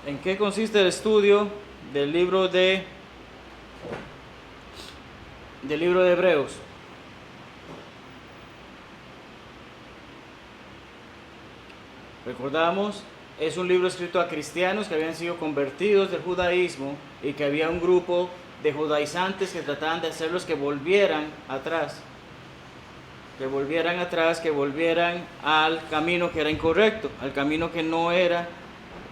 ¿En qué consiste el estudio del libro de Hebreos? Recordamos, es un libro escrito a cristianos que habían sido convertidos del judaísmo y que había un grupo de judaizantes que trataban de hacerlos que volvieran atrás, que volvieran al camino que era incorrecto, al camino que no era,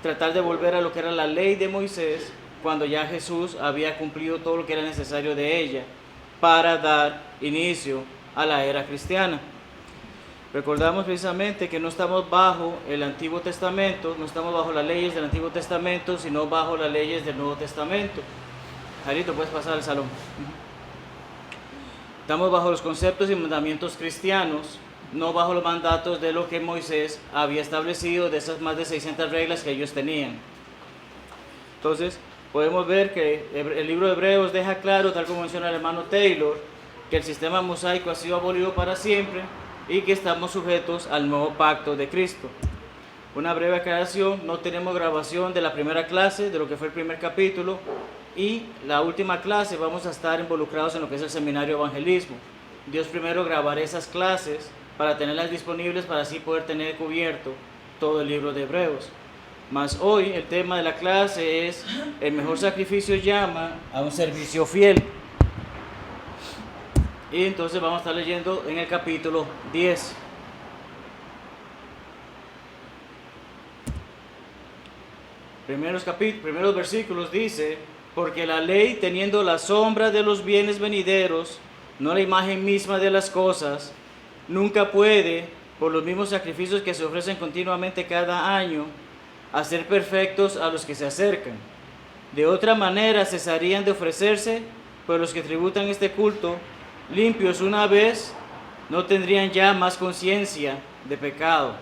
tratar de volver a lo que era la ley de Moisés, cuando ya Jesús había cumplido todo lo que era necesario de ella para dar inicio a la era cristiana. Recordamos precisamente que no estamos bajo el Antiguo Testamento, no estamos bajo las leyes del Antiguo Testamento, sino bajo las leyes del Nuevo Testamento. Jarito, puedes pasar al salón. Estamos bajo los conceptos y mandamientos cristianos, no bajo los mandatos de lo que Moisés había establecido, de esas más de 600 reglas que ellos tenían. Entonces, podemos ver que el libro de Hebreos deja claro, tal como menciona el hermano Taylor, que el sistema mosaico ha sido abolido para siempre y que estamos sujetos al nuevo pacto de Cristo. Una breve aclaración: no tenemos grabación de la primera clase, de lo que fue el primer capítulo, y la última clase vamos a estar involucrados en lo que es el seminario de evangelismo. Dios primero grabará esas clases para tenerlas disponibles, para así poder tener cubierto todo el libro de Hebreos. Mas hoy el tema de la clase es: el mejor sacrificio llama a un servicio fiel. Y entonces vamos a estar leyendo en el capítulo 10. Primeros versículos dice: porque la ley, teniendo la sombra de los bienes venideros, no la imagen misma de las cosas, nunca puede, por los mismos sacrificios que se ofrecen continuamente cada año, hacer perfectos a los que se acercan. De otra manera cesarían de ofrecerse, pues los que tributan este culto, limpios una vez, no tendrían ya más conciencia de pecado.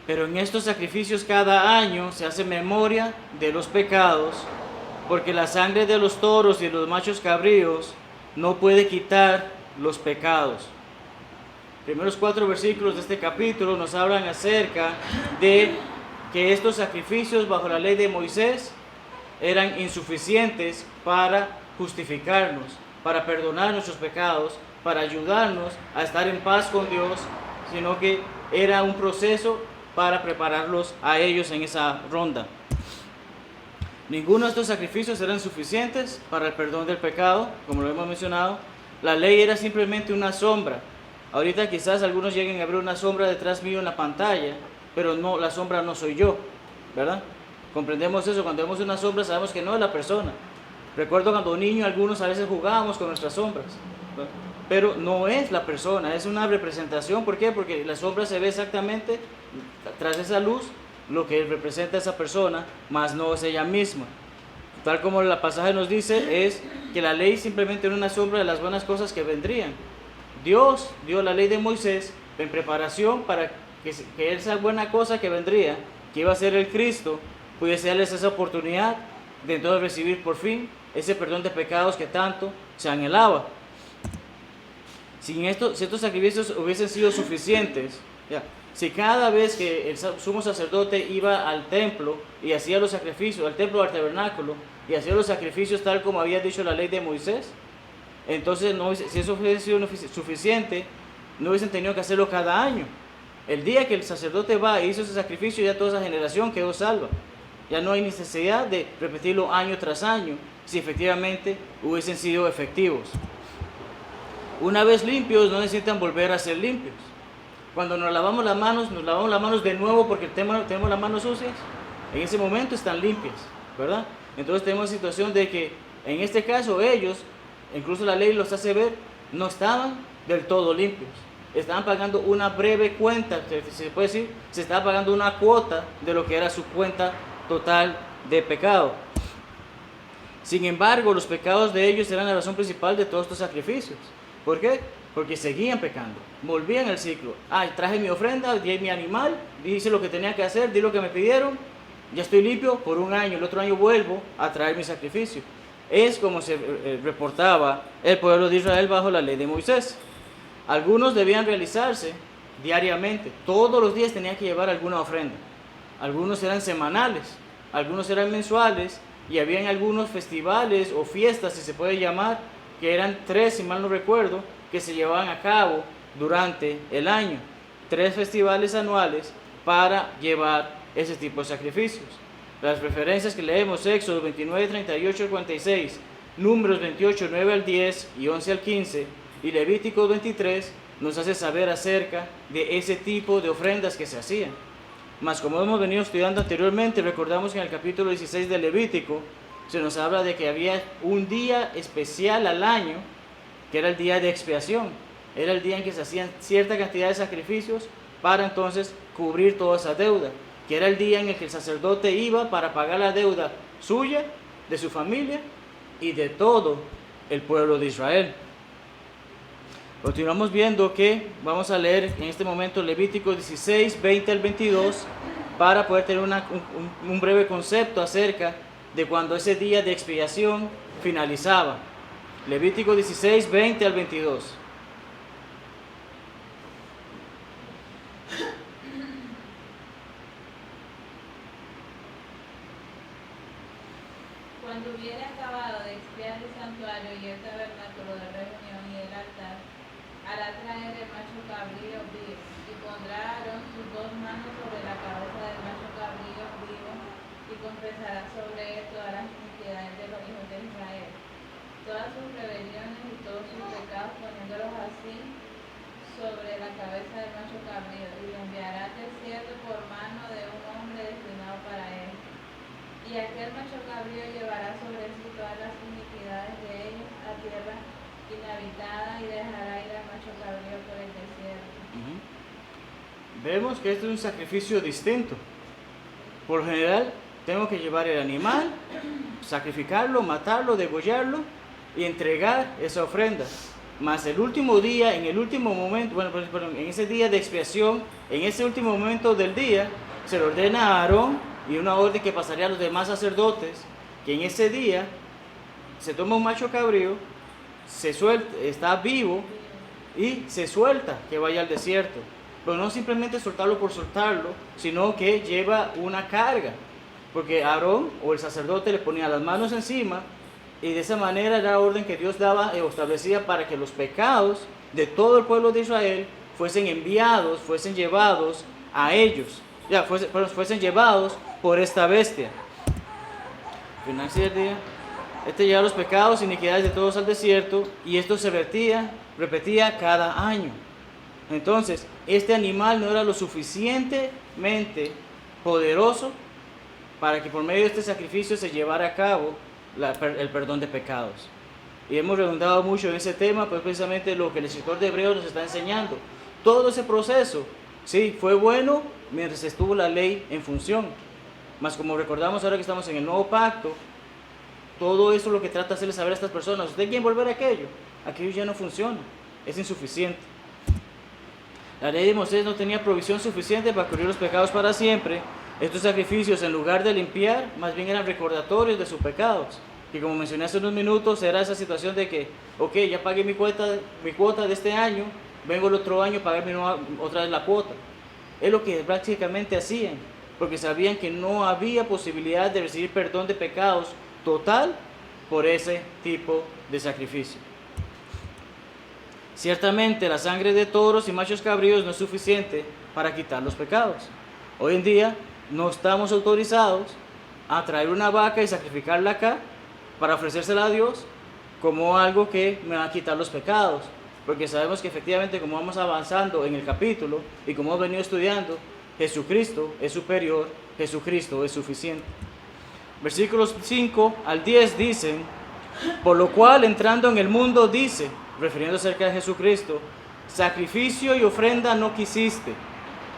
Pero en estos sacrificios cada año se hace memoria de los pecados, porque la sangre de los toros y los machos cabríos no puede quitar los pecados. Primeros 4 versículos de este capítulo nos hablan acerca de que estos sacrificios bajo la ley de Moisés eran insuficientes para justificarnos, para perdonar nuestros pecados, para ayudarnos a estar en paz con Dios, sino que era un proceso para prepararlos a ellos en esa ronda. Ninguno de estos sacrificios eran suficientes para el perdón del pecado, como lo hemos mencionado. La ley era simplemente una sombra. Ahorita quizás algunos lleguen a ver una sombra detrás mío en la pantalla, pero no, la sombra no soy yo, ¿verdad? Comprendemos eso. Cuando vemos una sombra sabemos que no es la persona. Recuerdo cuando niño algunos a veces jugábamos con nuestras sombras, ¿verdad? Pero no es la persona, es una representación. ¿Por qué? Porque la sombra se ve exactamente tras esa luz lo que representa a esa persona, mas no es ella misma. Tal como el pasaje nos dice, es que la ley simplemente era una sombra de las buenas cosas que vendrían. Dios dio la ley de Moisés en preparación para que esa buena cosa que vendría, que iba a ser el Cristo, pudiese darles esa oportunidad de entonces recibir por fin ese perdón de pecados que tanto se anhelaba. Si estos sacrificios hubiesen sido suficientes, si cada vez que el sumo sacerdote iba al templo y hacía los sacrificios, al templo o al tabernáculo, y hacía los sacrificios tal como había dicho la ley de Moisés, entonces si eso hubiese sido suficiente, no hubiesen tenido que hacerlo cada año. El día que el sacerdote va e hizo ese sacrificio, ya toda esa generación quedó salva. Ya no hay necesidad de repetirlo año tras año, si efectivamente hubiesen sido efectivos. Una vez limpios, no necesitan volver a ser limpios. Cuando nos lavamos las manos de nuevo porque tenemos las manos sucias, en ese momento están limpias, ¿verdad? Entonces tenemos la situación de que en este caso ellos, incluso la ley los hace ver, no estaban del todo limpios. Estaban pagando una breve cuenta, se puede decir, se estaba pagando una cuota de lo que era su cuenta total de pecado. Sin embargo, los pecados de ellos eran la razón principal de todos estos sacrificios. ¿Por qué? Porque seguían pecando, volvían al ciclo. Traje mi ofrenda, di mi animal, hice lo que tenía que hacer, di lo que me pidieron, ya estoy limpio por un año, el otro año vuelvo a traer mi sacrificio. Es como se reportaba el pueblo de Israel bajo la ley de Moisés. Algunos debían realizarse diariamente, todos los días tenía que llevar alguna ofrenda. algunos eran semanales, algunos eran mensuales, y habían algunos festivales o fiestas, si se puede llamar, que eran 3, si mal no recuerdo, que se llevaban a cabo durante el año. 3 festivales anuales para llevar ese tipo de sacrificios. Las referencias que leemos: Éxodo 29, 38 al 46, Números 28, 9 al 10 y 11 al 15, y Levítico 23, nos hace saber acerca de ese tipo de ofrendas que se hacían. Mas como hemos venido estudiando anteriormente, recordamos que en el capítulo 16 de Levítico se nos habla de que había un día especial al año, que era el día de expiación. Era el día en que se hacían cierta cantidad de sacrificios para entonces cubrir toda esa deuda, que era el día en el que el sacerdote iba para pagar la deuda suya, de su familia y de todo el pueblo de Israel. Continuamos viendo que vamos a leer en este momento Levítico 16, 20 al 22, para poder tener un breve concepto acerca de cuando ese día de expiación finalizaba. Levítico 16, 20 al 22. Cuando hubiere acabado de expiar el santuario y el tabernáculo de reunión y el altar, hará traer el macho cabrío vivo, y pondrá Aarón sus 2 manos sobre la cabeza del macho cabrío vivo, y confesará sobre él todas las iniquidades de los hijos de Israel, todas sus rebeliones y todos sus pecados, poniéndolos así sobre la cabeza del macho cabrío, y lo enviará al desierto por mano de un hombre destinado para él. Y aquel macho cabrío llevará sobre sí todas las iniquidades de ellos a tierra inhabitada, y dejará ir al macho cabrío por el desierto. Vemos que este es un sacrificio distinto. Por lo general, tengo que llevar el animal, sacrificarlo, matarlo, degollarlo y entregar esa ofrenda. Mas el último día, en el último momento, en ese día de expiación, en ese último momento del día, se le ordena a Aarón, y una orden que pasaría a los demás sacerdotes, que en ese día se toma un macho cabrío, se suelta, está vivo, y se suelta que vaya al desierto. Pero no simplemente soltarlo por soltarlo, sino que lleva una carga, porque Aarón o el sacerdote le ponía las manos encima, y de esa manera era la orden que Dios daba o establecía para que los pecados de todo el pueblo de Israel fuesen enviados, fuesen llevados a ellos, fuesen llevados por esta bestia. Al final del día, llevaba los pecados e iniquidades de todos al desierto, y esto se repetía cada año. Entonces, este animal no era lo suficientemente poderoso para que por medio de este sacrificio se llevara a cabo el perdón de pecados. Y hemos redundado mucho en ese tema, pues precisamente lo que el escritor de Hebreos nos está enseñando. Todo ese proceso, sí, fue bueno mientras estuvo la ley en función. Mas como recordamos ahora que estamos en el nuevo pacto, todo eso lo que trata de hacerles saber a estas personas: ustedes quieren volver a aquello ya no funciona, es insuficiente. La ley de Moisés no tenía provisión suficiente para cubrir los pecados para siempre. Estos sacrificios, en lugar de limpiar, más bien eran recordatorios de sus pecados. Y como mencioné hace unos minutos, era esa situación de que, ok, ya pagué mi cuota de este año, vengo el otro año a pagarme otra vez la cuota. Es lo que prácticamente hacían, porque sabían que no había posibilidad de recibir perdón de pecados total por ese tipo de sacrificio. Ciertamente la sangre de toros y machos cabríos no es suficiente para quitar los pecados. Hoy en día no estamos autorizados a traer una vaca y sacrificarla acá para ofrecérsela a Dios como algo que me va a quitar los pecados, porque sabemos que efectivamente, como vamos avanzando en el capítulo y como hemos venido estudiando, Jesucristo es superior, Jesucristo es suficiente. Versículos 5 al 10 dicen: por lo cual, entrando en el mundo, dice, refiriéndose acerca de Jesucristo, sacrificio y ofrenda no quisiste,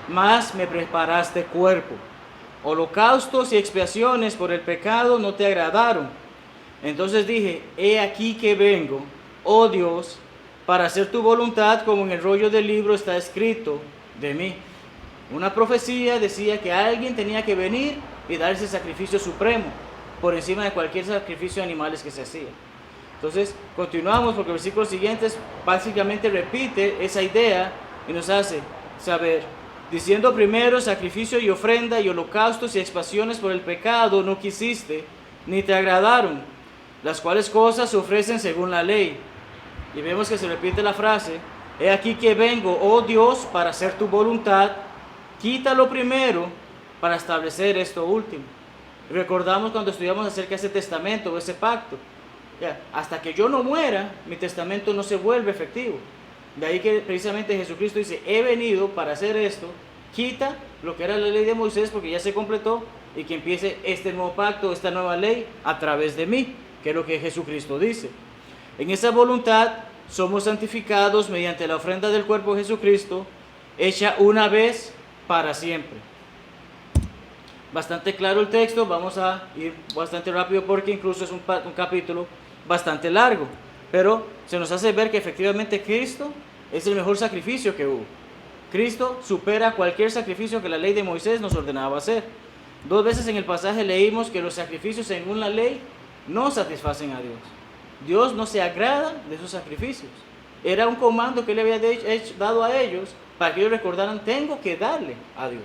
mas me preparaste cuerpo. Holocaustos y expiaciones por el pecado no te agradaron. Entonces dije: he aquí que vengo, oh Dios, para hacer tu voluntad, como en el rollo del libro está escrito de mí. Una profecía decía que alguien tenía que venir y dar ese sacrificio supremo, por encima de cualquier sacrificio de animales que se hacía. Entonces, continuamos, porque el versículo siguiente básicamente repite esa idea y nos hace saber diciendo primero sacrificio y ofrenda y holocaustos y expiaciones por el pecado no quisiste, ni te agradaron, las cuales cosas se ofrecen según la ley. Y vemos que se repite la frase, he aquí que vengo, oh Dios, para hacer tu voluntad, quítalo primero para establecer esto último. Recordamos cuando estudiamos acerca de ese testamento o ese pacto. Hasta que yo no muera, mi testamento no se vuelve efectivo. De ahí que precisamente Jesucristo dice, he venido para hacer esto, quita lo que era la ley de Moisés porque ya se completó y que empiece este nuevo pacto, esta nueva ley a través de mí, que es lo que Jesucristo dice. En esa voluntad somos santificados mediante la ofrenda del cuerpo de Jesucristo, hecha una vez para siempre. Bastante claro el texto, vamos a ir bastante rápido porque incluso es un capítulo bastante largo, pero se nos hace ver que efectivamente Cristo es el mejor sacrificio que hubo. Cristo supera cualquier sacrificio que la ley de Moisés nos ordenaba hacer. 2 veces en el pasaje leímos que los sacrificios según la ley no satisfacen a Dios. Dios no se agrada de esos sacrificios. Era un comando que Él había dado a ellos para que ellos recordaran, tengo que darle a Dios.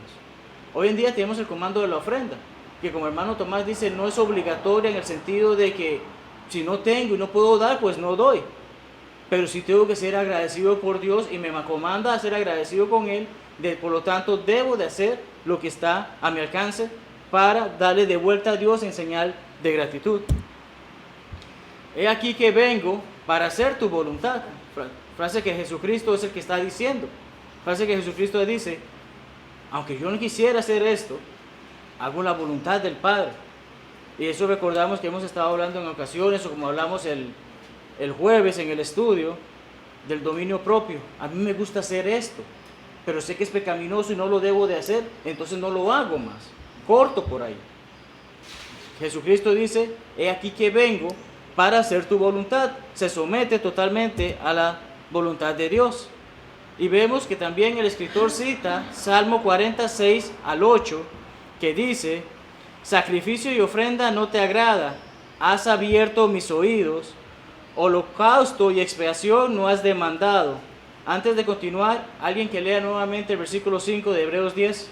Hoy en día tenemos el comando de la ofrenda, que como hermano Tomás dice, no es obligatoria en el sentido de que si no tengo y no puedo dar, pues no doy. Pero sí tengo que ser agradecido por Dios y me comanda a ser agradecido con Él. Por lo tanto, debo de hacer lo que está a mi alcance para darle de vuelta a Dios en señal de gratitud. He aquí que vengo para hacer tu voluntad. Frase que Jesucristo es el que está diciendo. Frase que Jesucristo dice, aunque yo no quisiera hacer esto, hago la voluntad del Padre. Y eso recordamos que hemos estado hablando en ocasiones, o como hablamos el jueves en el estudio, del dominio propio. A mí me gusta hacer esto, pero sé que es pecaminoso y no lo debo de hacer, entonces no lo hago más. Corto por ahí. Jesucristo dice, he aquí que vengo para hacer tu voluntad. Se somete totalmente a la voluntad de Dios. Y vemos que también el escritor cita Salmo 46 al 8, que dice, sacrificio y ofrenda no te agrada, has abierto mis oídos, holocausto y expiación no has demandado. Antes de continuar, alguien que lea nuevamente el versículo 5 de Hebreos 10.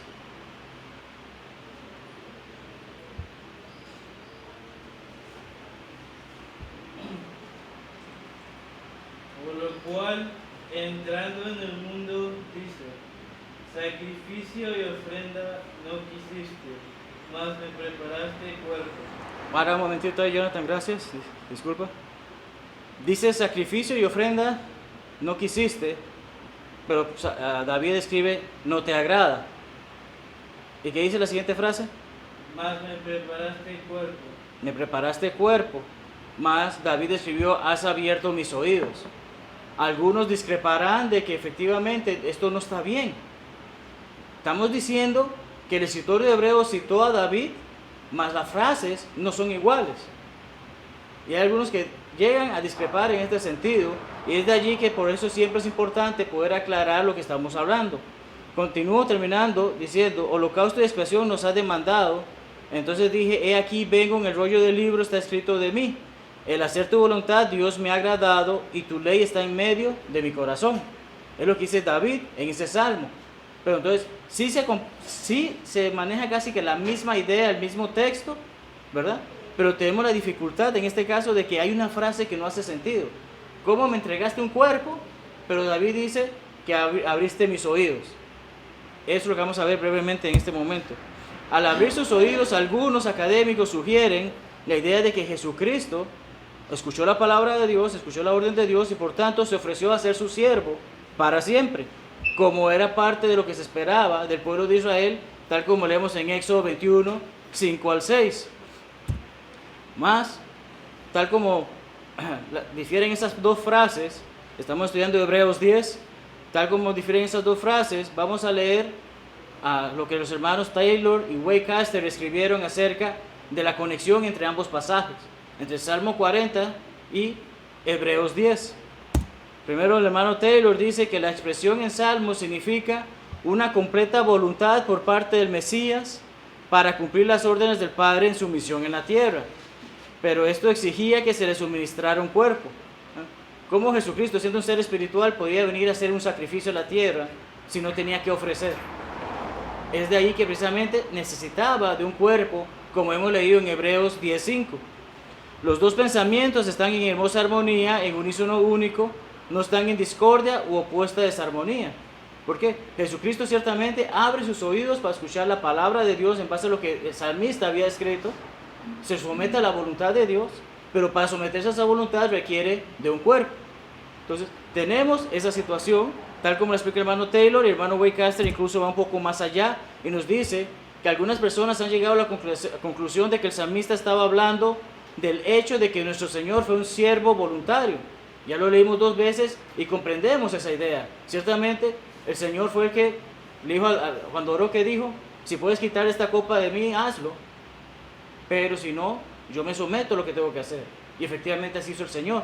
Por lo cual, entrando en el mundo, dice, sacrificio y ofrenda no quisiste, mas me preparaste cuerpo. Para un momentito ahí, Jonathan, gracias. Disculpa. Dice sacrificio y ofrenda no quisiste, pero David escribe no te agrada. ¿Y qué dice la siguiente frase? Mas me preparaste cuerpo. Me preparaste cuerpo. Más David escribió, has abierto mis oídos. Algunos discreparán de que efectivamente esto no está bien. Estamos diciendo que el escritor de Hebreos citó a David, mas las frases no son iguales. Y hay algunos que llegan a discrepar en este sentido, y es de allí que por eso siempre es importante poder aclarar lo que estamos hablando. Continúo terminando diciendo, holocausto y expiación nos ha demandado. Entonces dije, he aquí vengo, en el rollo del libro está escrito de mí. El hacer tu voluntad, Dios me ha agradado, y tu ley está en medio de mi corazón. Es lo que dice David en ese salmo. Pero entonces, sí se maneja casi que la misma idea, el mismo texto, ¿verdad? Pero tenemos la dificultad en este caso de que hay una frase que no hace sentido. ¿Cómo me entregaste un cuerpo? Pero David dice que abriste mis oídos. Eso es lo que vamos a ver brevemente en este momento. Al abrir sus oídos, algunos académicos sugieren la idea de que Jesucristo escuchó la palabra de Dios, escuchó la orden de Dios y por tanto se ofreció a ser su siervo para siempre, como era parte de lo que se esperaba del pueblo de Israel, tal como leemos en Éxodo 21, 5 al 6. Más, tal como difieren esas dos frases, estamos estudiando Hebreos 10, tal como difieren esas dos frases, vamos a leer lo que los hermanos Taylor y Waycaster escribieron acerca de la conexión entre ambos pasajes, entre Salmo 40 y Hebreos 10. Primero el hermano Taylor dice que la expresión en Salmo significa una completa voluntad por parte del Mesías para cumplir las órdenes del Padre en su misión en la tierra. Pero esto exigía que se le suministrara un cuerpo. ¿Cómo Jesucristo, siendo un ser espiritual, podía venir a hacer un sacrificio a la tierra si no tenía que ofrecer? Es de ahí que precisamente necesitaba de un cuerpo, como hemos leído en Hebreos 10:5. Los dos pensamientos están en hermosa armonía, en unísono único, no están en discordia u opuesta desarmonía. ¿Por qué? Jesucristo ciertamente abre sus oídos para escuchar la palabra de Dios en base a lo que el salmista había escrito, se somete a la voluntad de Dios, pero para someterse a esa voluntad requiere de un cuerpo. Entonces, tenemos esa situación, tal como lo explica el hermano Taylor, y el hermano Waycaster incluso va un poco más allá y nos dice que algunas personas han llegado a la conclusión de que el salmista estaba hablando del hecho de que nuestro Señor fue un siervo voluntario. Ya lo leímos 2 veces y comprendemos esa idea. Ciertamente, el Señor fue el que le dijo, cuando oró, que dijo: si puedes quitar esta copa de mí, hazlo, pero si no, yo me someto a lo que tengo que hacer. Y efectivamente así hizo el Señor.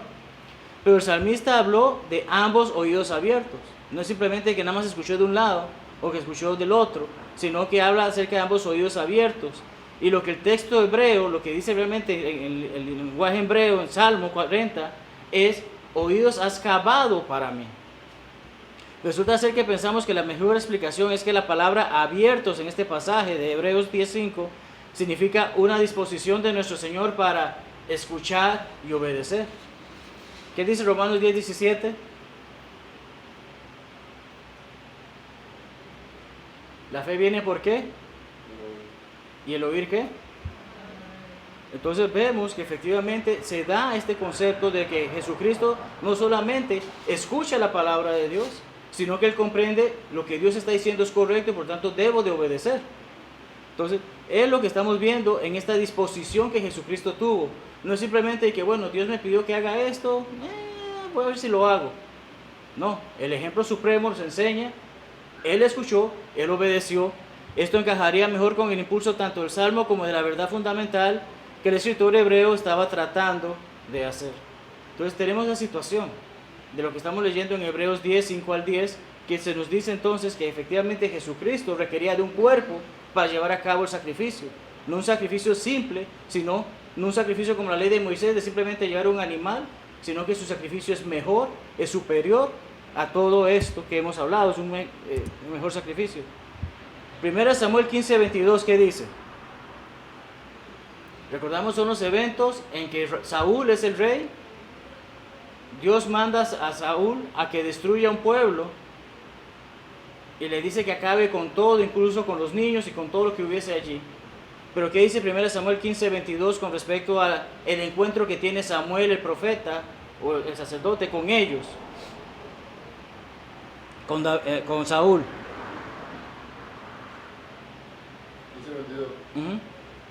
Pero el salmista habló de ambos oídos abiertos. No es simplemente que nada más escuchó de un lado o que escuchó del otro, sino que habla acerca de ambos oídos abiertos. Y lo que el texto hebreo, lo que dice realmente en el lenguaje hebreo, en Salmo 40, es: oídos has cavado para mí. Resulta ser que pensamos que la mejor explicación es que la palabra abiertos en este pasaje de Hebreos 10:5 significa una disposición de nuestro Señor para escuchar y obedecer. ¿Qué dice Romanos 10:17? La fe viene ¿por qué? ¿Y el oír qué? Entonces vemos que efectivamente se da este concepto de que Jesucristo no solamente escucha la palabra de Dios, sino que Él comprende lo que Dios está diciendo es correcto y por tanto debo de obedecer. Entonces, es lo que estamos viendo en esta disposición que Jesucristo tuvo. No es simplemente que, bueno, Dios me pidió que haga esto, voy a ver si lo hago. No, el ejemplo supremo nos enseña, Él escuchó, Él obedeció. Esto encajaría mejor con el impulso tanto del Salmo como de la verdad fundamental que el escritor hebreo estaba tratando de hacer. Entonces tenemos la situación de lo que estamos leyendo en Hebreos 10:5-10, que se nos dice entonces que efectivamente Jesucristo requería de un cuerpo para llevar a cabo el sacrificio. No un sacrificio simple, sino no un sacrificio como la ley de Moisés de simplemente llevar un animal, sino que su sacrificio es mejor, es superior a todo esto que hemos hablado, es un mejor sacrificio. 1 Samuel 15:22, ¿qué dice? Recordamos, son los eventos en que Saúl es el rey. Dios manda a Saúl a que destruya un pueblo y le dice que acabe con todo, incluso con los niños y con todo lo que hubiese allí. Pero ¿qué dice 1 Samuel 15:22 con respecto al encuentro que tiene Samuel, el profeta, o el sacerdote, con ellos? Con Saúl. Dice 22.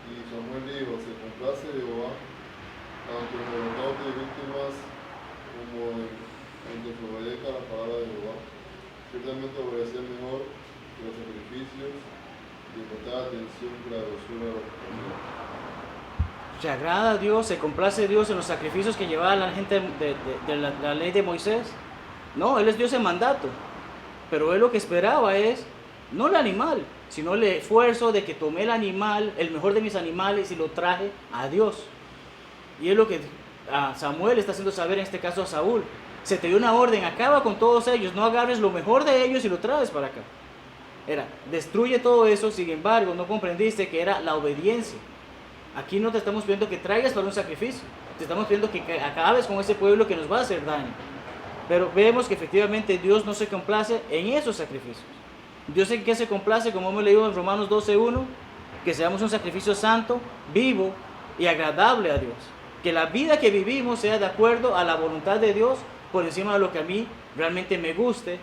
Y Samuel dijo: se complace Jehová, tanto en el holocausto de víctimas como en que se obedezca la palabra de Jehová. Ciertamente obedecer mejor que los sacrificios y prestar atención que la dulzura de los pecados. Se agrada a Dios, se complace Dios en los sacrificios que llevaba la gente de la ley de Moisés. No, Él es Dios en mandato, pero Él lo que esperaba es no el animal, sino el esfuerzo de que tomé el animal, el mejor de mis animales, y lo traje a Dios. Y es lo que Samuel está haciendo saber en este caso a Saúl. Se te dio una orden: acaba con todos ellos, no agarres lo mejor de ellos y lo traes para acá. Era, destruye todo eso. Sin embargo, no comprendiste que era la obediencia. Aquí no te estamos pidiendo que traigas para un sacrificio, te estamos pidiendo que acabes con ese pueblo que nos va a hacer daño. Pero vemos que efectivamente Dios no se complace en esos sacrificios. Dios en qué se complace, como hemos leído en Romanos 12:1, que seamos un sacrificio santo, vivo y agradable a Dios. Que la vida que vivimos sea de acuerdo a la voluntad de Dios, por encima de lo que a mí realmente me guste,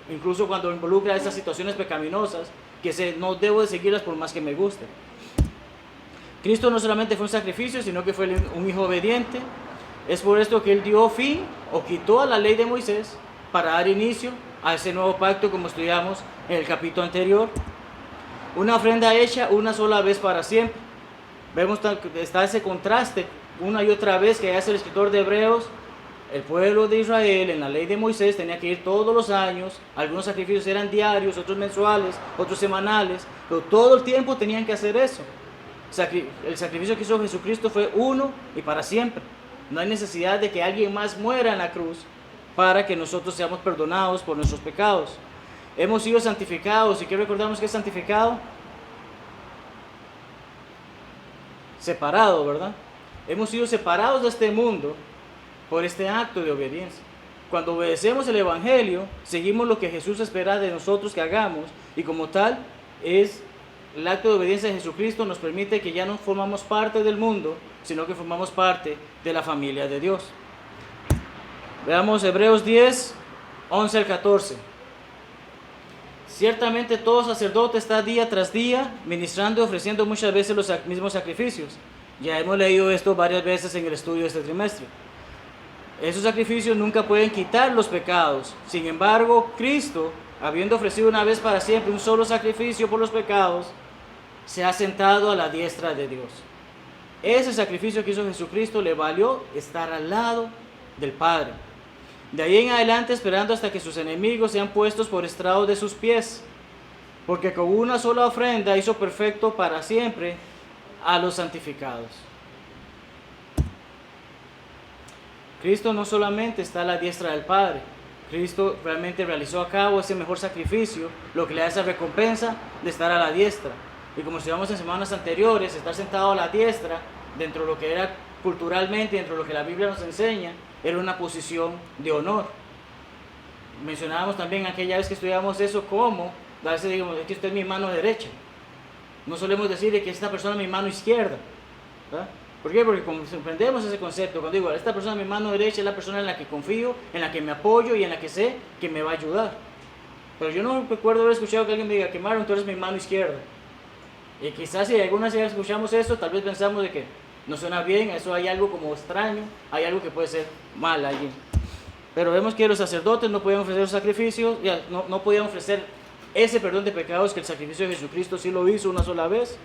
incluso cuando involucra esas situaciones pecaminosas, que no debo de seguirlas por más que me guste. Cristo no solamente fue un sacrificio, sino que fue un hijo obediente. Es por esto que Él dio fin o quitó a la ley de Moisés para dar inicio a ese nuevo pacto, como estudiamos en el capítulo anterior. Una ofrenda hecha una sola vez para siempre. Vemos que está ese contraste una y otra vez que hace el escritor de Hebreos. El pueblo de Israel en la ley de Moisés tenía que ir todos los años. Algunos sacrificios eran diarios, otros mensuales, otros semanales, pero todo el tiempo tenían que hacer eso. El sacrificio que hizo Jesucristo fue uno y para siempre. No hay necesidad de que alguien más muera en la cruz para que nosotros seamos perdonados por nuestros pecados. Hemos sido santificados. ¿Y qué recordamos que es santificado? separado, ¿verdad? Hemos sido separados de este mundo por este acto de obediencia. Cuando obedecemos el Evangelio, seguimos lo que Jesús espera de nosotros que hagamos, y como tal, es el acto de obediencia de Jesucristo nos permite que ya no formamos parte del mundo, sino que formamos parte de la familia de Dios. Veamos Hebreos 10, 11 al 14. Ciertamente todo sacerdote está día tras día ministrando y ofreciendo muchas veces los mismos sacrificios. Ya hemos leído esto varias veces en el estudio de este trimestre. Esos sacrificios nunca pueden quitar los pecados. Sin embargo, Cristo, habiendo ofrecido una vez para siempre un solo sacrificio por los pecados, se ha sentado a la diestra de Dios. Ese sacrificio que hizo Jesucristo le valió estar al lado del Padre. De ahí en adelante esperando hasta que sus enemigos sean puestos por estrado de sus pies, porque con una sola ofrenda hizo perfecto para siempre a los santificados. Cristo no solamente está a la diestra del Padre, Cristo realmente realizó a cabo ese mejor sacrificio, lo que le da esa recompensa de estar a la diestra. Y como estudiamos en semanas anteriores, estar sentado a la diestra, dentro de lo que era culturalmente, dentro de lo que la Biblia nos enseña, era una posición de honor. Mencionábamos también aquella vez que estudiamos eso, como a veces digamos, es que usted es mi mano derecha. No solemos decir que esta persona es mi mano izquierda, ¿verdad? ¿Por qué? Porque comprendemos ese concepto. Cuando digo, esta persona es mi mano derecha, es la persona en la que confío, en la que me apoyo y en la que sé que me va a ayudar. Pero yo no recuerdo haber escuchado que alguien me diga que Maron, tú eres mi mano izquierda. Y quizás si alguna vez escuchamos eso, tal vez pensamos de que no suena bien, eso hay algo como extraño, hay algo que puede ser mal allí. Pero vemos que los sacerdotes no podían ofrecer sacrificios, no podían ofrecer ese perdón de pecados que el sacrificio de Jesucristo sí lo hizo una sola vez.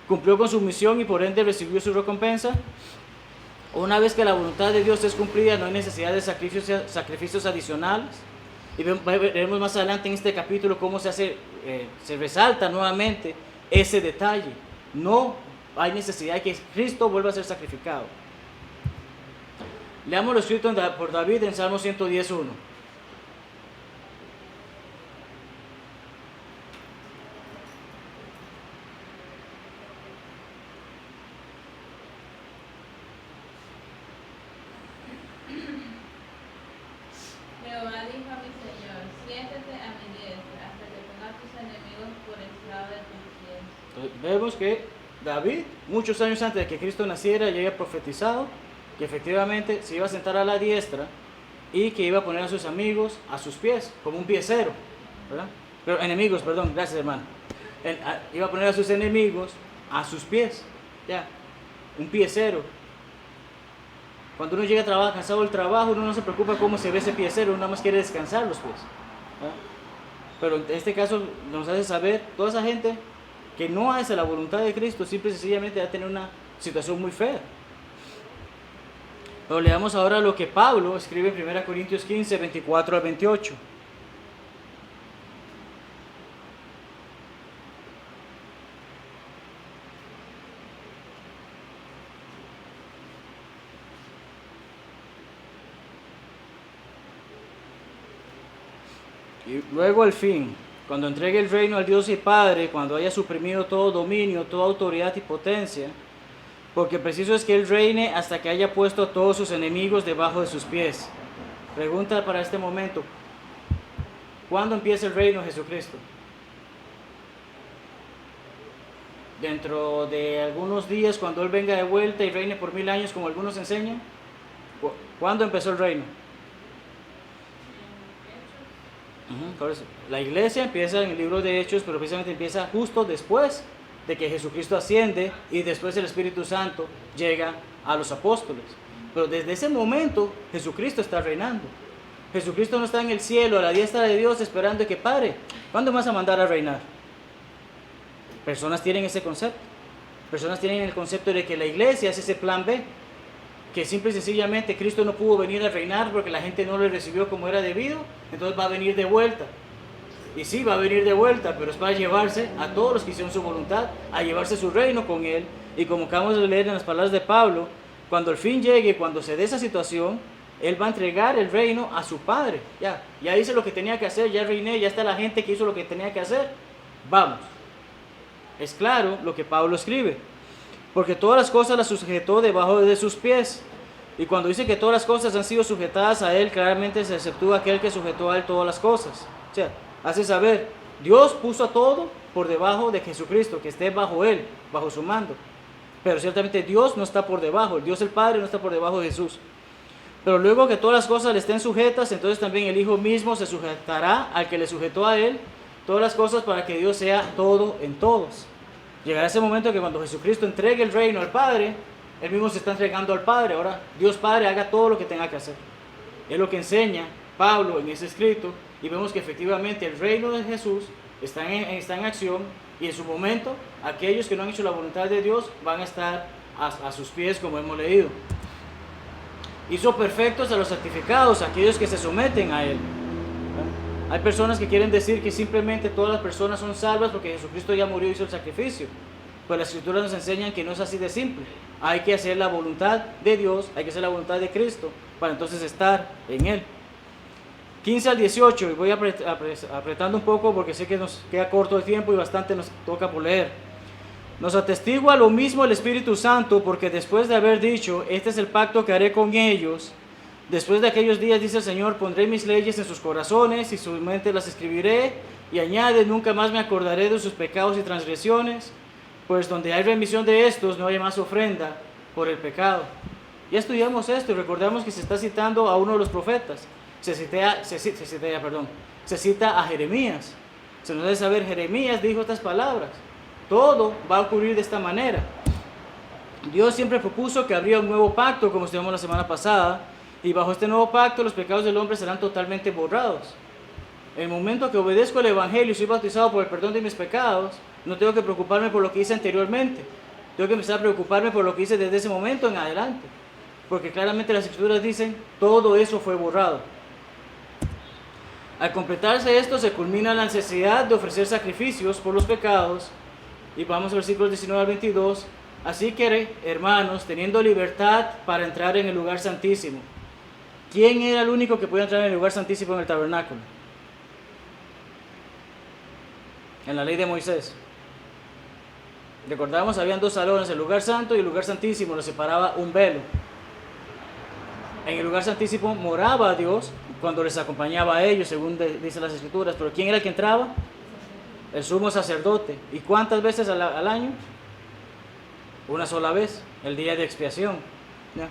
Cumplió con su misión y por ende recibió su recompensa. Una vez que la voluntad de Dios es cumplida, no hay necesidad de sacrificios adicionales. Y veremos más adelante en este capítulo cómo se resalta nuevamente ese detalle. No hay necesidad de que Cristo vuelva a ser sacrificado. Leamos lo escrito por David en Salmo 110:1. Jehová dijo a mi Señor, siéntate a mi diestra, hasta que ponga tus enemigos por estrado de tus pies. Entonces, vemos que David, muchos años antes de que Cristo naciera, ya había profetizado que efectivamente se iba a sentar a la diestra y que iba a poner a sus amigos a sus pies, como un piecero, ¿verdad? Pero enemigos, perdón, gracias hermano. Iba a poner a sus enemigos a sus pies, ya, un piecero. Cuando uno llega a trabajar cansado del trabajo, uno no se preocupa cómo se ve ese piecero, uno nada más quiere descansar los pies, ¿verdad? Pero en este caso nos hace saber, toda esa gente que no hace la voluntad de Cristo, simple y sencillamente va a tener una situación muy fea. Pero leamos ahora lo que Pablo escribe en 1 Corintios 15, 24 al 28. Y luego al fin, cuando entregue el reino al Dios y Padre, cuando haya suprimido todo dominio, toda autoridad y potencia, porque preciso es que Él reine hasta que haya puesto a todos sus enemigos debajo de sus pies. Pregunta para este momento, ¿cuándo empieza el reino de Jesucristo? ¿Dentro de algunos días, cuando Él venga de vuelta y reine por 1000 años, como algunos enseñan? ¿Cuándo empezó el reino? Por eso, la iglesia empieza en el libro de Hechos, pero precisamente empieza justo después de que Jesucristo asciende y después el Espíritu Santo llega a los apóstoles. Pero desde ese momento Jesucristo está reinando. Jesucristo no está en el cielo a la diestra de Dios esperando que Padre, ¿cuándo me vas a mandar a reinar? Personas tienen ese concepto. Personas tienen el concepto de que la iglesia es ese plan B, que simple y sencillamente Cristo no pudo venir a reinar porque la gente no le recibió como era debido, entonces va a venir de vuelta. Y sí, va a venir de vuelta, pero es para llevarse a todos los que hicieron su voluntad, a llevarse su reino con Él. Y como acabamos de leer en las palabras de Pablo, cuando el fin llegue, cuando se dé esa situación, Él va a entregar el reino a su Padre. Ya hice lo que tenía que hacer, ya reiné, ya está la gente que hizo lo que tenía que hacer. Vamos. Es claro lo que Pablo escribe. porque todas las cosas las sujetó debajo de sus pies. Y cuando dice que todas las cosas han sido sujetadas a Él, claramente se exceptúa aquel que sujetó a Él todas las cosas. O sea, hace saber, Dios puso a todo por debajo de Jesucristo, que esté bajo Él, bajo su mando. Pero ciertamente Dios no está por debajo, Dios el Padre no está por debajo de Jesús. Pero luego que todas las cosas le estén sujetas, entonces también el Hijo mismo se sujetará al que le sujetó a Él todas las cosas para que Dios sea todo en todos. Llegará ese momento que cuando Jesucristo entregue el reino al Padre, Él mismo se está entregando al Padre. Ahora Dios Padre haga todo lo que tenga que hacer. Es lo que enseña Pablo en ese escrito, y vemos que efectivamente el reino de Jesús está en acción, y en su momento aquellos que no han hecho la voluntad de Dios van a estar a sus pies, como hemos leído. Hizo perfectos a los santificados, aquellos que se someten a Él. Hay personas que quieren decir que simplemente todas las personas son salvas porque Jesucristo ya murió y hizo el sacrificio. Pues las Escrituras nos enseñan que no es así de simple. Hay que hacer la voluntad de Dios, hay que hacer la voluntad de Cristo para entonces estar en Él. 15 al 18, y voy apretando un poco porque sé que nos queda corto el tiempo y bastante nos toca por leer. Nos atestigua lo mismo el Espíritu Santo, porque después de haber dicho, este es el pacto que haré con ellos, después de aquellos días, dice el Señor, pondré mis leyes en sus corazones y su mente las escribiré, y añade, nunca más me acordaré de sus pecados y transgresiones, pues donde hay remisión de estos, no hay más ofrenda por el pecado. Ya estudiamos esto y recordamos que se está citando a uno de los profetas, se cita a Jeremías. Se nos debe saber, Jeremías dijo estas palabras. Todo va a ocurrir de esta manera. Dios siempre propuso que habría un nuevo pacto, como estudiamos la semana pasada, y bajo este nuevo pacto los pecados del hombre serán totalmente borrados. En el momento que obedezco el Evangelio y soy bautizado por el perdón de mis pecados, no tengo que preocuparme por lo que hice anteriormente. Tengo que empezar a preocuparme por lo que hice desde ese momento en adelante. Porque claramente las Escrituras dicen, todo eso fue borrado. Al completarse esto, se culmina la necesidad de ofrecer sacrificios por los pecados. Y vamos al versículos 19 al 22. Así que, hermanos, teniendo libertad para entrar en el lugar santísimo. ¿Quién era el único que podía entrar en el lugar santísimo en el tabernáculo? En la ley de Moisés. Recordamos, habían dos salones, el lugar santo y el lugar santísimo, los separaba un velo. En el lugar santísimo moraba Dios cuando les acompañaba a ellos, según dicen las Escrituras. Pero ¿quién era el que entraba? El sumo sacerdote. ¿Y cuántas veces al año? Una sola vez, el día de expiación. ¿Ya?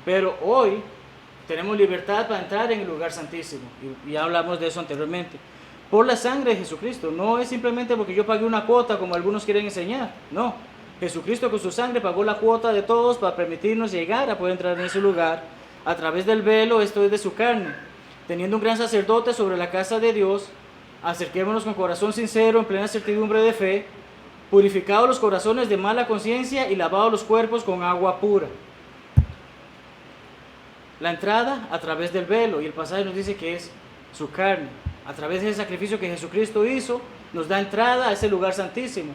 Pero hoy tenemos libertad para entrar en el lugar santísimo. Y ya hablamos de eso anteriormente. Por la sangre de Jesucristo. No es simplemente porque yo pagué una cuota como algunos quieren enseñar. No. Jesucristo con su sangre pagó la cuota de todos para permitirnos llegar a poder entrar en ese lugar a través del velo, esto es de su carne. Teniendo un gran sacerdote sobre la casa de Dios, acerquémonos con corazón sincero, en plena certidumbre de fe, purificados los corazones de mala conciencia y lavados los cuerpos con agua pura. La entrada a través del velo, y el pasaje nos dice que es su carne. A través del sacrificio que Jesucristo hizo, nos da entrada a ese lugar santísimo,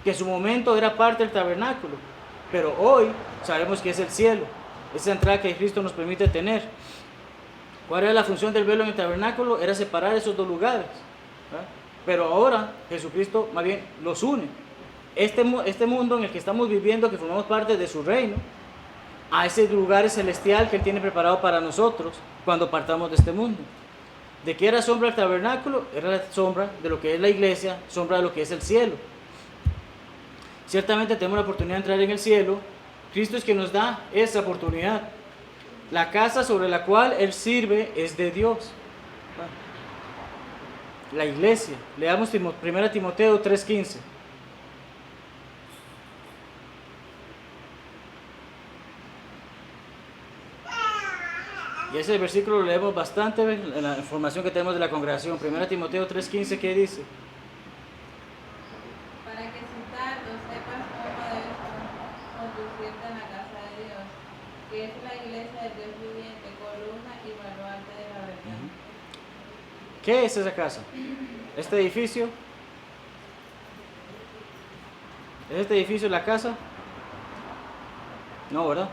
que en su momento era parte del tabernáculo, pero hoy sabemos que es el cielo, esa entrada que Cristo nos permite tener. ¿Cuál era la función del velo en el tabernáculo? Era separar esos dos lugares, ¿verdad? Pero ahora Jesucristo más bien los une. Este mundo en el que estamos viviendo, que formamos parte de su reino, a ese lugar celestial que Él tiene preparado para nosotros cuando partamos de este mundo. ¿De qué era sombra el tabernáculo? Era la sombra de lo que es la iglesia, sombra de lo que es el cielo. Ciertamente tenemos la oportunidad de entrar en el cielo. Cristo es quien nos da esa oportunidad. La casa sobre la cual Él sirve es de Dios. La iglesia. Leamos 1 Timoteo 3:15. Y ese versículo lo leemos bastante en la información que tenemos de la congregación. 1 Timoteo 3:15, ¿qué dice? Para que sin tardo sepas cómo debes conducirte en la casa de Dios, que es la iglesia del Dios viviente, columna y baluarte de la verdad. ¿Qué es esa casa? ¿Este edificio? ¿Es este edificio la casa? No, ¿verdad?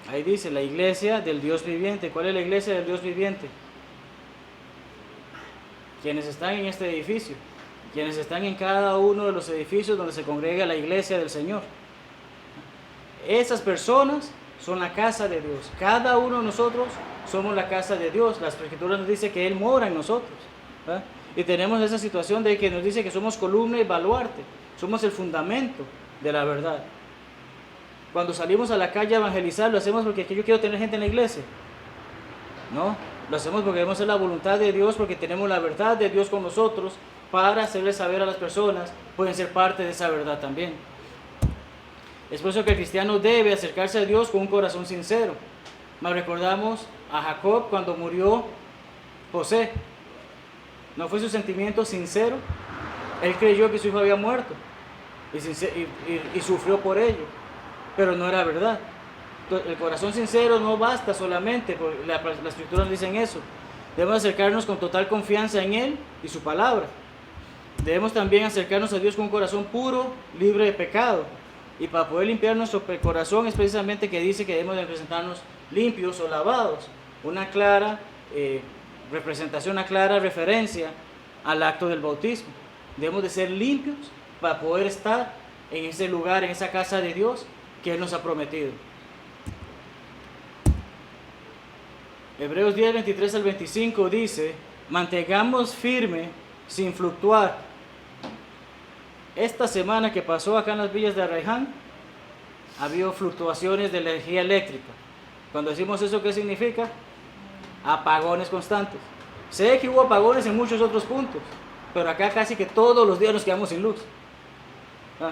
Ahí dice, la iglesia del Dios viviente. ¿Cuál es la iglesia del Dios viviente? Quienes están en este edificio. quienes están en cada uno de los edificios donde se congrega la iglesia del Señor. Esas personas son la casa de Dios. Cada uno de nosotros somos la casa de Dios. Las Escrituras nos dice que Él mora en nosotros, ¿verdad? Y tenemos esa situación de que nos dice que somos columna y baluarte. Somos el fundamento de la verdad. Cuando salimos a la calle a evangelizar, ¿lo hacemos porque yo quiero tener gente en la iglesia? No, lo hacemos porque queremos hacer la voluntad de Dios, porque tenemos la verdad de Dios con nosotros para hacerles saber a las personas, pueden ser parte de esa verdad también. Es por eso que el cristiano debe acercarse a Dios con un corazón sincero. Nos recordamos a Jacob cuando murió José. ¿No fue su sentimiento sincero? Él creyó que su hijo había muerto y sufrió por ello, pero no era verdad. El corazón sincero no basta solamente, porque las Escrituras dicen eso. Debemos acercarnos con total confianza en Él y su palabra. Debemos también acercarnos a Dios con un corazón puro, libre de pecado. Y para poder limpiar nuestro corazón es precisamente que dice que debemos de presentarnos limpios o lavados. Una clara representación, una clara referencia al acto del bautismo. Debemos de ser limpios para poder estar en ese lugar, en esa casa de Dios que Él nos ha prometido. Hebreos 10, 23 al 25 dice: mantengamos firme sin fluctuar. Esta semana que pasó acá en las villas de Arraiján, ha habido fluctuaciones de energía eléctrica. Cuando decimos eso, ¿qué significa? Apagones constantes. Sé que hubo apagones en muchos otros puntos, pero acá casi que todos los días nos quedamos sin luz. ¿Ah?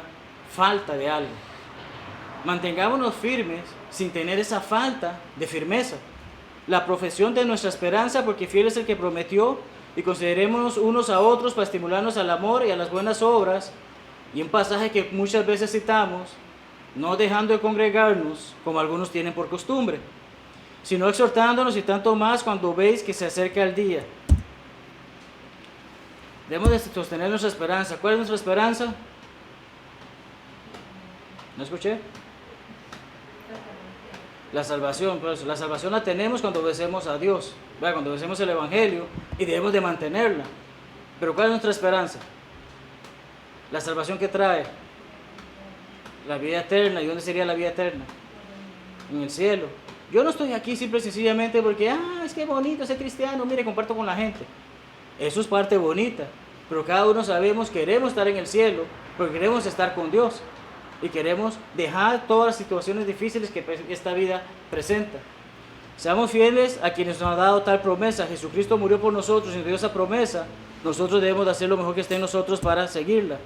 Falta de algo. Mantengámonos firmes sin tener esa falta de firmeza. La profesión de nuestra esperanza, porque fiel es el que prometió, y considerémonos unos a otros para estimularnos al amor y a las buenas obras. Y un pasaje que muchas veces citamos: no dejando de congregarnos como algunos tienen por costumbre, sino exhortándonos, y tanto más cuando veis que se acerca el día. Debemos de sostener nuestra esperanza. ¿Cuál es nuestra esperanza? ¿No escuché? La salvación. Pues, la salvación la tenemos cuando obedecemos a Dios, ¿verdad? Cuando obedecemos el Evangelio, y debemos de mantenerla. Pero ¿cuál es nuestra esperanza? La salvación que trae la vida eterna. ¿Y dónde sería la vida eterna? En el cielo. Yo no estoy aquí simple y sencillamente porque es que bonito ser cristiano, mire, comparto con la gente. Eso es parte bonita, pero cada uno sabemos, queremos estar en el cielo porque queremos estar con Dios y queremos dejar todas las situaciones difíciles que esta vida presenta. Seamos fieles a quienes nos ha dado tal promesa. Jesucristo murió por nosotros y nos dio esa promesa. Nosotros debemos de hacer lo mejor que esté en nosotros para seguirla.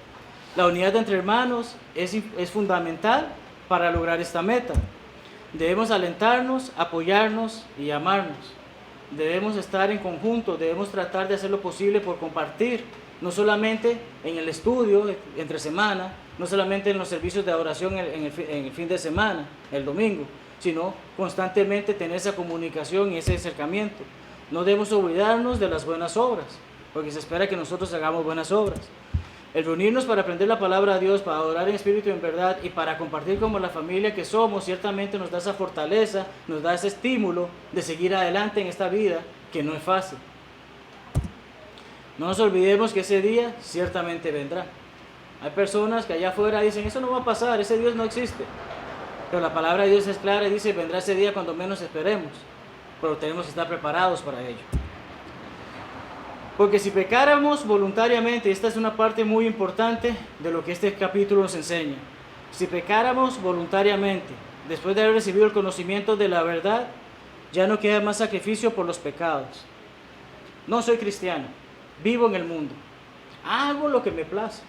La unidad entre hermanos es fundamental para lograr esta meta. Debemos alentarnos, apoyarnos y amarnos. Debemos estar en conjunto, debemos tratar de hacer lo posible por compartir, no solamente en el estudio entre semana, no solamente en los servicios de adoración en el fin de semana, el domingo, sino constantemente tener esa comunicación y ese acercamiento. No debemos olvidarnos de las buenas obras, porque se espera que nosotros hagamos buenas obras. El reunirnos para aprender la palabra de Dios, para adorar en espíritu y en verdad, y para compartir como la familia que somos, ciertamente nos da esa fortaleza, nos da ese estímulo de seguir adelante en esta vida que no es fácil. No nos olvidemos que ese día ciertamente vendrá. Hay personas que allá afuera dicen: eso no va a pasar, ese Dios no existe. Pero la palabra de Dios es clara y dice: vendrá ese día cuando menos esperemos, pero tenemos que estar preparados para ello. Porque si pecáramos voluntariamente, esta es una parte muy importante de lo que este capítulo nos enseña. Si pecáramos voluntariamente, después de haber recibido el conocimiento de la verdad, ya no queda más sacrificio por los pecados. No soy cristiano, vivo en el mundo, hago lo que me place.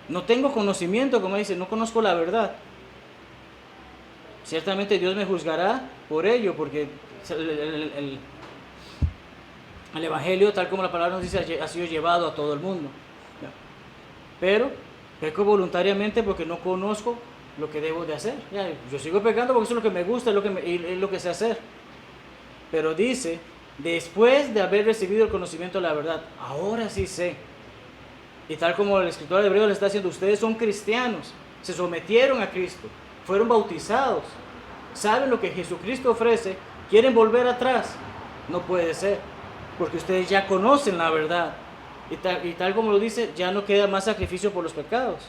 No tengo conocimiento, como dice, no conozco la verdad. Ciertamente Dios me juzgará por ello, porque el Evangelio, tal como la palabra nos dice, ha sido llevado a todo el mundo. Pero peco voluntariamente porque no conozco lo que debo de hacer. Yo sigo pecando porque eso es lo que me gusta, es lo que sé hacer. Pero dice: después de haber recibido el conocimiento de la verdad, ahora sí sé. Y tal como el escritor de Hebreos le está diciendo, ustedes son cristianos, se sometieron a Cristo, fueron bautizados, saben lo que Jesucristo ofrece, quieren volver atrás. No puede ser, porque ustedes ya conocen la verdad. Y tal como lo dice, ya no queda más sacrificio por los pecados.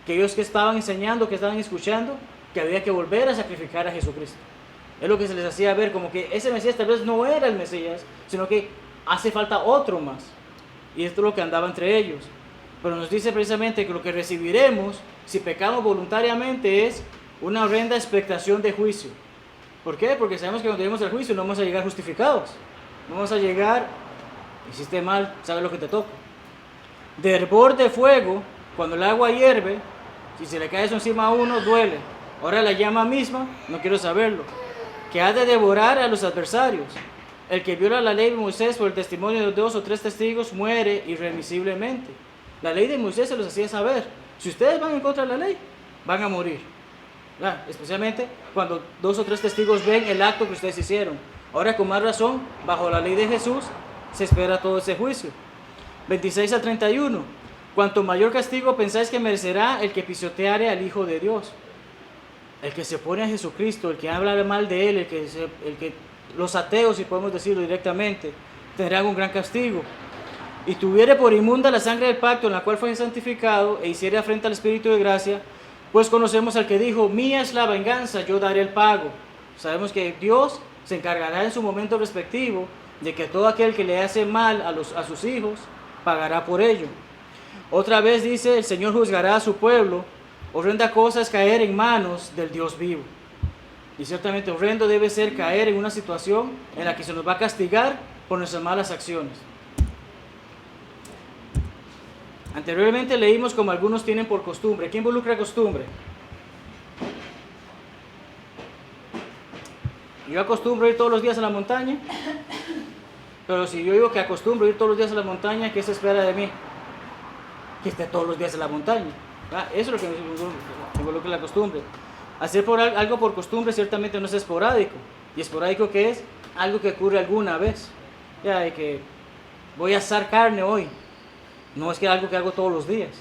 Que ellos que estaban enseñando, que estaban escuchando, que había que volver a sacrificar a Jesucristo. Es lo que se les hacía ver, como que ese Mesías tal vez no era el Mesías, sino que hace falta otro más. Y esto es lo que andaba entre ellos. Pero nos dice precisamente que lo que recibiremos, si pecamos voluntariamente, es una horrenda expectación de juicio. ¿Por qué? Porque sabemos que cuando lleguemos al juicio no vamos a llegar justificados. No vamos a llegar, hiciste mal, sabes lo que te toca. De hervor de fuego, cuando el agua hierve, si se le cae eso encima a uno, duele. Ahora la llama misma, no quiero saberlo. Que ha de devorar a los adversarios. El que viola la ley de Moisés por el testimonio de 2 o 3 testigos muere irremisiblemente. La ley de Moisés se los hacía saber. Si ustedes van en contra de la ley, van a morir. Especialmente cuando 2 o 3 testigos ven el acto que ustedes hicieron. Ahora con más razón, bajo la ley de Jesús, se espera todo ese juicio. 26 al 31. Cuanto mayor castigo pensáis que merecerá el que pisoteare al Hijo de Dios. El que se opone a Jesucristo, el que habla mal de Él, los ateos, si podemos decirlo directamente, tendrán un gran castigo. Y tuviere por inmunda la sangre del pacto en la cual fue santificado, e hiciere afrenta al Espíritu de gracia, pues conocemos al que dijo, mía es la venganza, yo daré el pago. Sabemos que Dios se encargará en su momento respectivo de que todo aquel que le hace mal a sus hijos, pagará por ello. Otra vez dice, el Señor juzgará a su pueblo. Horrenda cosa es caer en manos del Dios vivo. Y ciertamente horrendo debe ser caer en una situación en la que se nos va a castigar por nuestras malas acciones. Anteriormente leímos como algunos tienen por costumbre. ¿Qué involucra costumbre? Yo acostumbro ir todos los días a la montaña, pero si yo digo que acostumbro ir todos los días a la montaña, ¿qué se espera de mí? Que esté todos los días en la montaña. Eso es lo que involucra la costumbre. Hacer algo por costumbre ciertamente no es esporádico. ¿Y esporádico qué es? Algo que ocurre alguna vez. Ya, de que voy a asar carne hoy. No es que algo que hago todos los días.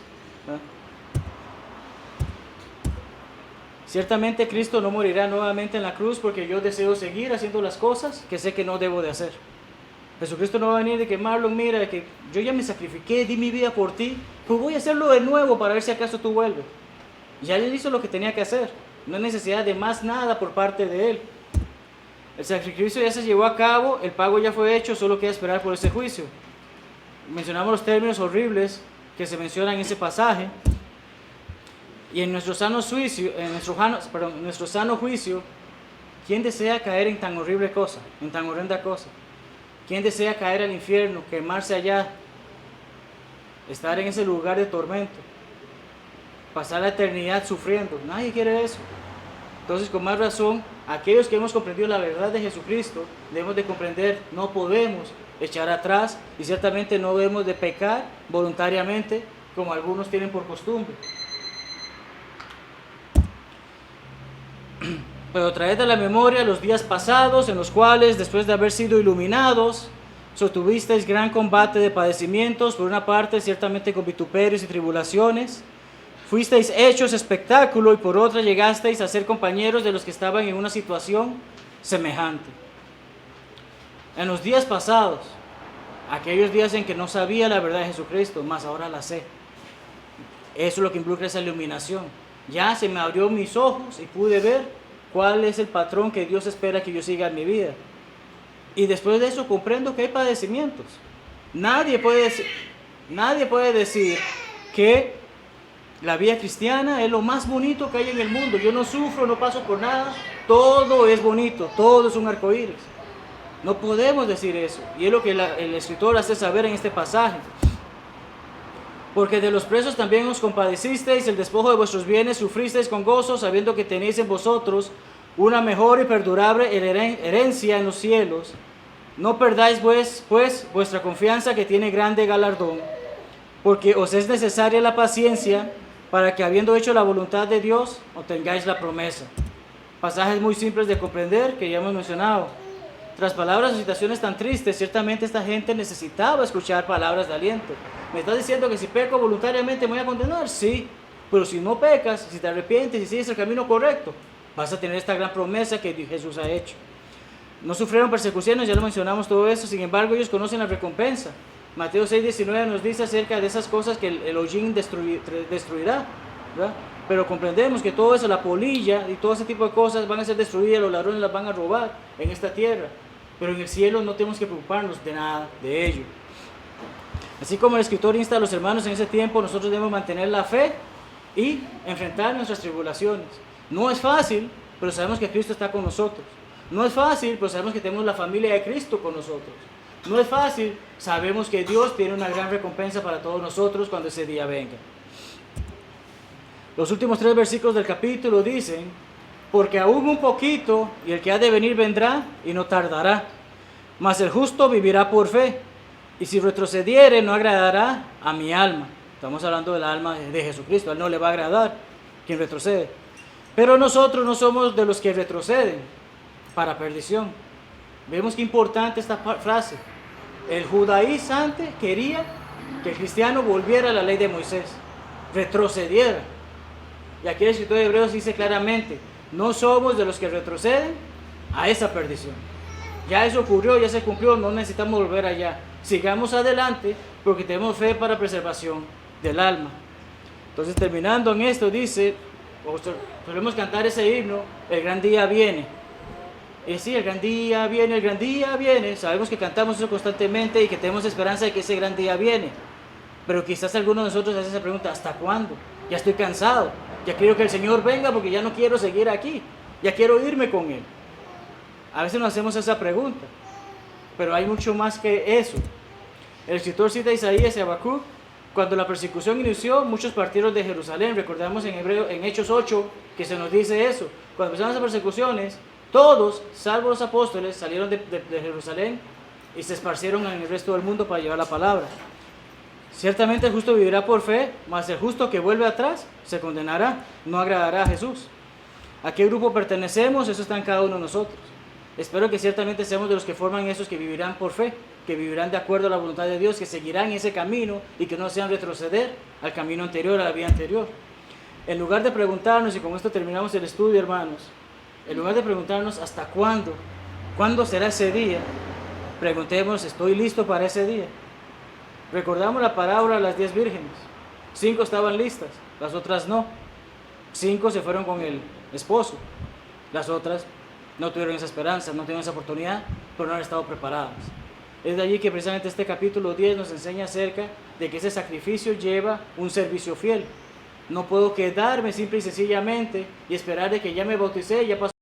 Ciertamente Cristo no morirá nuevamente en la cruz porque yo deseo seguir haciendo las cosas que sé que no debo de hacer. Jesucristo no va a venir de que Marlon, mira, de que yo ya me sacrifiqué, di mi vida por ti, pues voy a hacerlo de nuevo para ver si acaso tú vuelves. Ya él hizo lo que tenía que hacer. No hay necesidad de más nada por parte de él. El sacrificio ya se llevó a cabo, el pago ya fue hecho, solo queda esperar por ese juicio. Mencionamos los términos horribles que se mencionan en ese pasaje. Y en nuestro sano juicio, ¿quién desea caer en tan horrible cosa, en tan horrenda cosa? ¿Quién desea caer al infierno, quemarse allá, estar en ese lugar de tormento, pasar la eternidad sufriendo? Nadie quiere eso. Entonces, con más razón, aquellos que hemos comprendido la verdad de Jesucristo, debemos de comprender, no podemos echar atrás y ciertamente no debemos de pecar voluntariamente como algunos tienen por costumbre. Pero traed a la memoria los días pasados en los cuales, después de haber sido iluminados, sostuvisteis gran combate de padecimientos, por una parte ciertamente con vituperios y tribulaciones, fuisteis hechos espectáculo y por otra llegasteis a ser compañeros de los que estaban en una situación semejante. En los días pasados, aquellos días en que no sabía la verdad de Jesucristo, mas ahora la sé. Eso es lo que involucra esa iluminación. Ya se me abrió mis ojos y pude ver cuál es el patrón que Dios espera que yo siga en mi vida. Y después de eso comprendo que hay padecimientos. Nadie puede decir que la vida cristiana es lo más bonito que hay en el mundo. Yo no sufro, no paso por nada. Todo es bonito, todo es un arcoíris. No podemos decir eso. Y es lo que el escritor hace saber en este pasaje. Porque de los presos también os compadecisteis, el despojo de vuestros bienes sufristeis con gozo, sabiendo que tenéis en vosotros una mejor y perdurable herencia en los cielos. No perdáis pues vuestra confianza, que tiene grande galardón, porque os es necesaria la paciencia, para que habiendo hecho la voluntad de Dios, obtengáis la promesa. Pasajes muy simples de comprender que ya hemos mencionado. Tras palabras o situaciones tan tristes, ciertamente esta gente necesitaba escuchar palabras de aliento. ¿Me estás diciendo que si peco voluntariamente me voy a condenar? Sí, pero si no pecas, si te arrepientes y sigues el camino correcto, vas a tener esta gran promesa que Jesús ha hecho. No sufrieron persecuciones, ya lo mencionamos todo eso, sin embargo ellos conocen la recompensa. Mateo 6:19 nos dice acerca de esas cosas que el hollín destruirá, ¿verdad? Pero comprendemos que todo eso, la polilla y todo ese tipo de cosas van a ser destruidas, los ladrones las van a robar en esta tierra. Pero en el cielo no tenemos que preocuparnos de nada de ello. Así como el escritor insta a los hermanos en ese tiempo, nosotros debemos mantener la fe y enfrentar nuestras tribulaciones. No es fácil, pero sabemos que Cristo está con nosotros. No es fácil, pero sabemos que tenemos la familia de Cristo con nosotros. No es fácil, sabemos que Dios tiene una gran recompensa para todos nosotros cuando ese día venga. Los últimos 3 versículos del capítulo dicen: porque aún un poquito, y el que ha de venir vendrá y no tardará. Mas el justo vivirá por fe, y si retrocediere no agradará a mi alma. Estamos hablando del alma de Jesucristo, a él no le va a agradar quien retrocede. Pero nosotros no somos de los que retroceden para perdición. Vemos qué importante esta frase. El judaizante quería que el cristiano volviera a la ley de Moisés, retrocediera. Y aquí el escritor de Hebreos dice claramente: no somos de los que retroceden a esa perdición. Ya eso ocurrió, ya se cumplió, no necesitamos volver allá. Sigamos adelante porque tenemos fe para preservación del alma. Entonces, terminando en esto, dice, solemos cantar ese himno: el gran día viene. Y sí, el gran día viene, el gran día viene. Sabemos que cantamos eso constantemente y que tenemos esperanza de que ese gran día viene. Pero quizás algunos de nosotros hacen esa pregunta: ¿hasta cuándo? Ya estoy cansado. Ya quiero que el Señor venga porque ya no quiero seguir aquí. Ya quiero irme con Él. A veces nos hacemos esa pregunta. Pero hay mucho más que eso. El escritor cita a Isaías y a Habacuc. Cuando la persecución inició, muchos partieron de Jerusalén. Recordamos en Hechos 8 que se nos dice eso. Cuando empezaron las persecuciones, todos, salvo los apóstoles, salieron de Jerusalén y se esparcieron en el resto del mundo para llevar la palabra. Ciertamente el justo vivirá por fe, mas el justo que vuelve atrás se condenará, no agradará a Jesús. ¿A qué grupo pertenecemos? Eso está en cada uno de nosotros. Espero que ciertamente seamos de los que forman esos que vivirán por fe, que vivirán de acuerdo a la voluntad de Dios, que seguirán ese camino y que no sean retroceder al camino anterior, a la vida anterior. En lugar de preguntarnos, y con esto terminamos el estudio, hermanos, en lugar de preguntarnos hasta cuándo será ese día, preguntemos: ¿estoy listo para ese día? Recordamos la parábola de las 10 vírgenes. 5 estaban listas, las otras no. 5 se fueron con el esposo, las otras no tuvieron esa esperanza, no tuvieron esa oportunidad, pero no han estado preparadas. Es de allí que precisamente este capítulo 10 nos enseña acerca de que ese sacrificio lleva un servicio fiel. No puedo quedarme simple y sencillamente y esperar de que ya me bauticé, ya pasó